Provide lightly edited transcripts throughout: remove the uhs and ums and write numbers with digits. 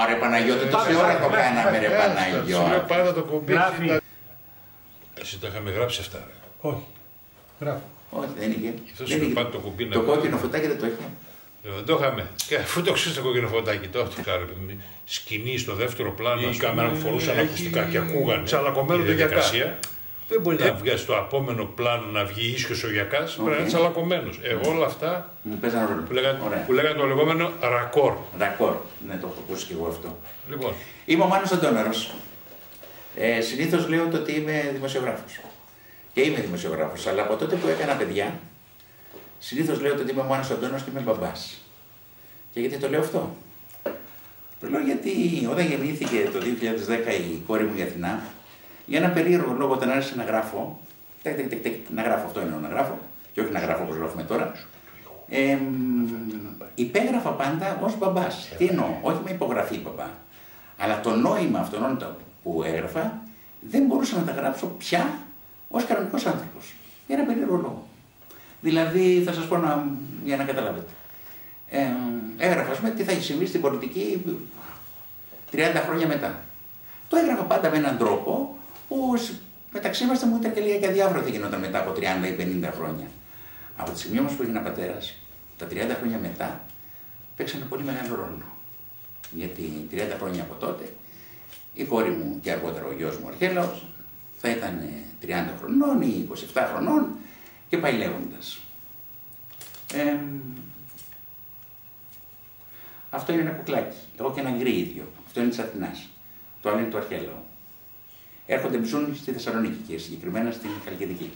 Ρε Παναγιώτη, τόση ώρα το κάναμε ρε Παναγιώτη. Σου λέω πάντα το κουμπί. Εσύ τα είχαμε γράψει αυτά. Όχι. Γράφω. Όχι, δεν είχε. Το κουμπί το κόκκινο φωτάκι δεν το είχε. Δεν το είχαμε. Και αφού το ξέρει το κόκκινο φωτάκι, το ξέρω. Σκηνή στο δεύτερο πλάνο, η κάμερα που φορούσαν ακουστικά και ακούγανε. Τσαλακωμένο το διαδικασία. Δεν μπορεί να βγει στο επόμενο πλάνο να βγει ίσιος ο γιακάς, πρέπει να είναι τσαλακωμένος. Εγώ όλα αυτά που λέγανε το λεγόμενο ρακόρ. Ρακόρ, ναι, το έχω ακούσει και εγώ αυτό. Λοιπόν. Είμαι ο Μάνος Αντώναρος. Συνήθως λέω ότι είμαι δημοσιογράφος. Και είμαι δημοσιογράφος, αλλά από τότε που έκανα παιδιά, συνήθως λέω ότι είμαι ο Μάνος Αντώναρος και είμαι μπαμπάς. Και γιατί το λέω αυτό? Το λέω γιατί όταν γεννήθηκε το 2010 η κόρη μου η Αθηνά, για ένα περίεργο λόγο, όταν άρχισα να γράφω, να γράφω, αυτό εννοώ να γράφω, και όχι να γράφω όπως γράφουμε τώρα, υπέγραφα πάντα ως μπαμπάς. Τι εννοώ, όχι με υπογραφή μπαμπά, αλλά το νόημα αυτών που έγραφα δεν μπορούσα να τα γράψω πια ως κανονικός άνθρωπος. Για ένα περίεργο λόγο. Δηλαδή, θα σας πω για να καταλάβετε. Έγραφα, τι θα έχει συμβεί στην πολιτική 30 χρόνια μετά. Το έγραφα πάντα με έναν τρόπο που μεταξύ μας μου ήταν και λίγα και αδιάβροχα γινόταν μετά από 30 ή 50 χρόνια. Από τη στιγμή όμως που έγινα πατέρας, τα 30 χρόνια μετά παίξανε πολύ μεγάλο ρόλο. Γιατί 30 χρόνια από τότε η κόρη μου και αργότερα ο γιος μου Αρχέλαος θα ήταν 30 χρονών ή 27 χρονών και πάει λέγοντας. Αυτό είναι ένα κουκλάκι. Εγώ και ένα γκρι ίδιο. Αυτό είναι της Αθηνάς. Το άλλο είναι του Αρχέλαου. Έρχονται ζουν στη Θεσσαλονίκη και συγκεκριμένα στην Χαλκιδική.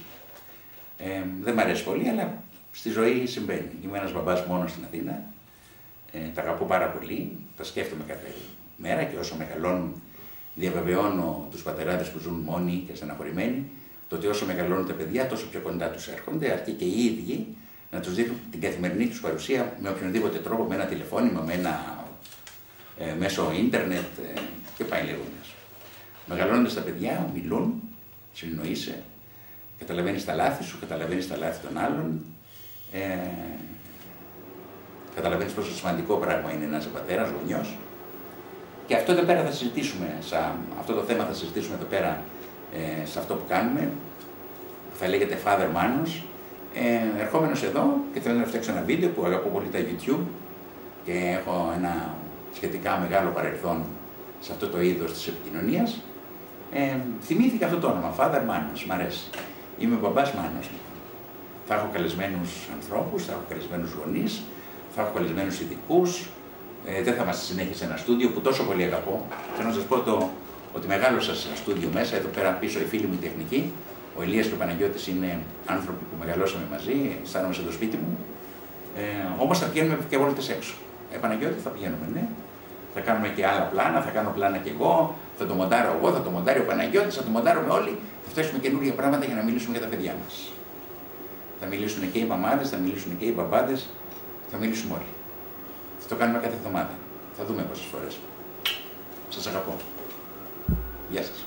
Δεν μ' αρέσει πολύ, αλλά στη ζωή συμβαίνει. Είμαι ένας μπαμπάς μόνος στην Αθήνα. Τα αγαπώ πάρα πολύ. Τα σκέφτομαι κάθε μέρα και όσο μεγαλώνουν, διαβεβαιώνω τους πατεράδες που ζουν μόνοι και στεναχωρημένοι, το ότι όσο μεγαλώνουν τα παιδιά, τόσο πιο κοντά τους έρχονται, αρκεί και οι ίδιοι να τους δείχνουν την καθημερινή τους παρουσία με οποιονδήποτε τρόπο, με ένα τηλεφώνημα, μέσω ίντερνετ και πάει λέγοντας. Μεγαλώνοντας τα παιδιά, μιλούν, συνεννοείσαι, καταλαβαίνεις τα λάθη σου, καταλαβαίνεις τα λάθη των άλλων, καταλαβαίνεις πόσο σημαντικό πράγμα είναι ένας πατέρας, γονιός. Και αυτό εδώ πέρα θα συζητήσουμε, αυτό το θέμα θα συζητήσουμε εδώ πέρα σε αυτό που κάνουμε, που θα λέγεται Father Manos. Ερχόμενος εδώ και θέλω να φτιάξω ένα βίντεο που αγαπώ πολύ τα YouTube και έχω ένα σχετικά μεγάλο παρελθόν σε αυτό το είδος της επικοινωνίας. Θυμήθηκα αυτό το όνομα, Father Manos, μ' αρέσει. Είμαι ο μπαμπάς Μάνος. Θα έχω καλεσμένους ανθρώπους, θα έχω καλεσμένους γονείς, θα έχω καλεσμένους ειδικούς. Δεν θα είμαστε συνέχεια σε ένα στούντιο που τόσο πολύ αγαπώ. Θέλω να σας πω ότι μεγάλωσα σε ένα στούντιο μέσα, εδώ πέρα πίσω οι φίλοι μου οι τεχνικοί. Ο Ηλίας και ο Παναγιώτης είναι άνθρωποι που μεγαλώσαμε μαζί, αισθάνομαι σε το σπίτι μου. Όμως θα πηγαίνουμε και βόλτες έξω. Παναγιώτη, θα πηγαίνουμε, ναι. Θα κάνουμε και άλλα πλάνα, θα κάνω πλάνα κι εγώ, θα το μοντάρω εγώ, θα το μοντάρει ο Παναγιώτης, θα το μοντάρουμε όλοι. Θα φτιάξουμε καινούργια πράγματα για να μιλήσουμε για τα παιδιά μας. Θα μιλήσουν και οι μαμάδες, θα μιλήσουν και οι μπαμπάδες, θα μιλήσουμε όλοι. Θα το κάνουμε κάθε εβδομάδα. Θα δούμε πόσες φορές. Σας αγαπώ. Γεια σας.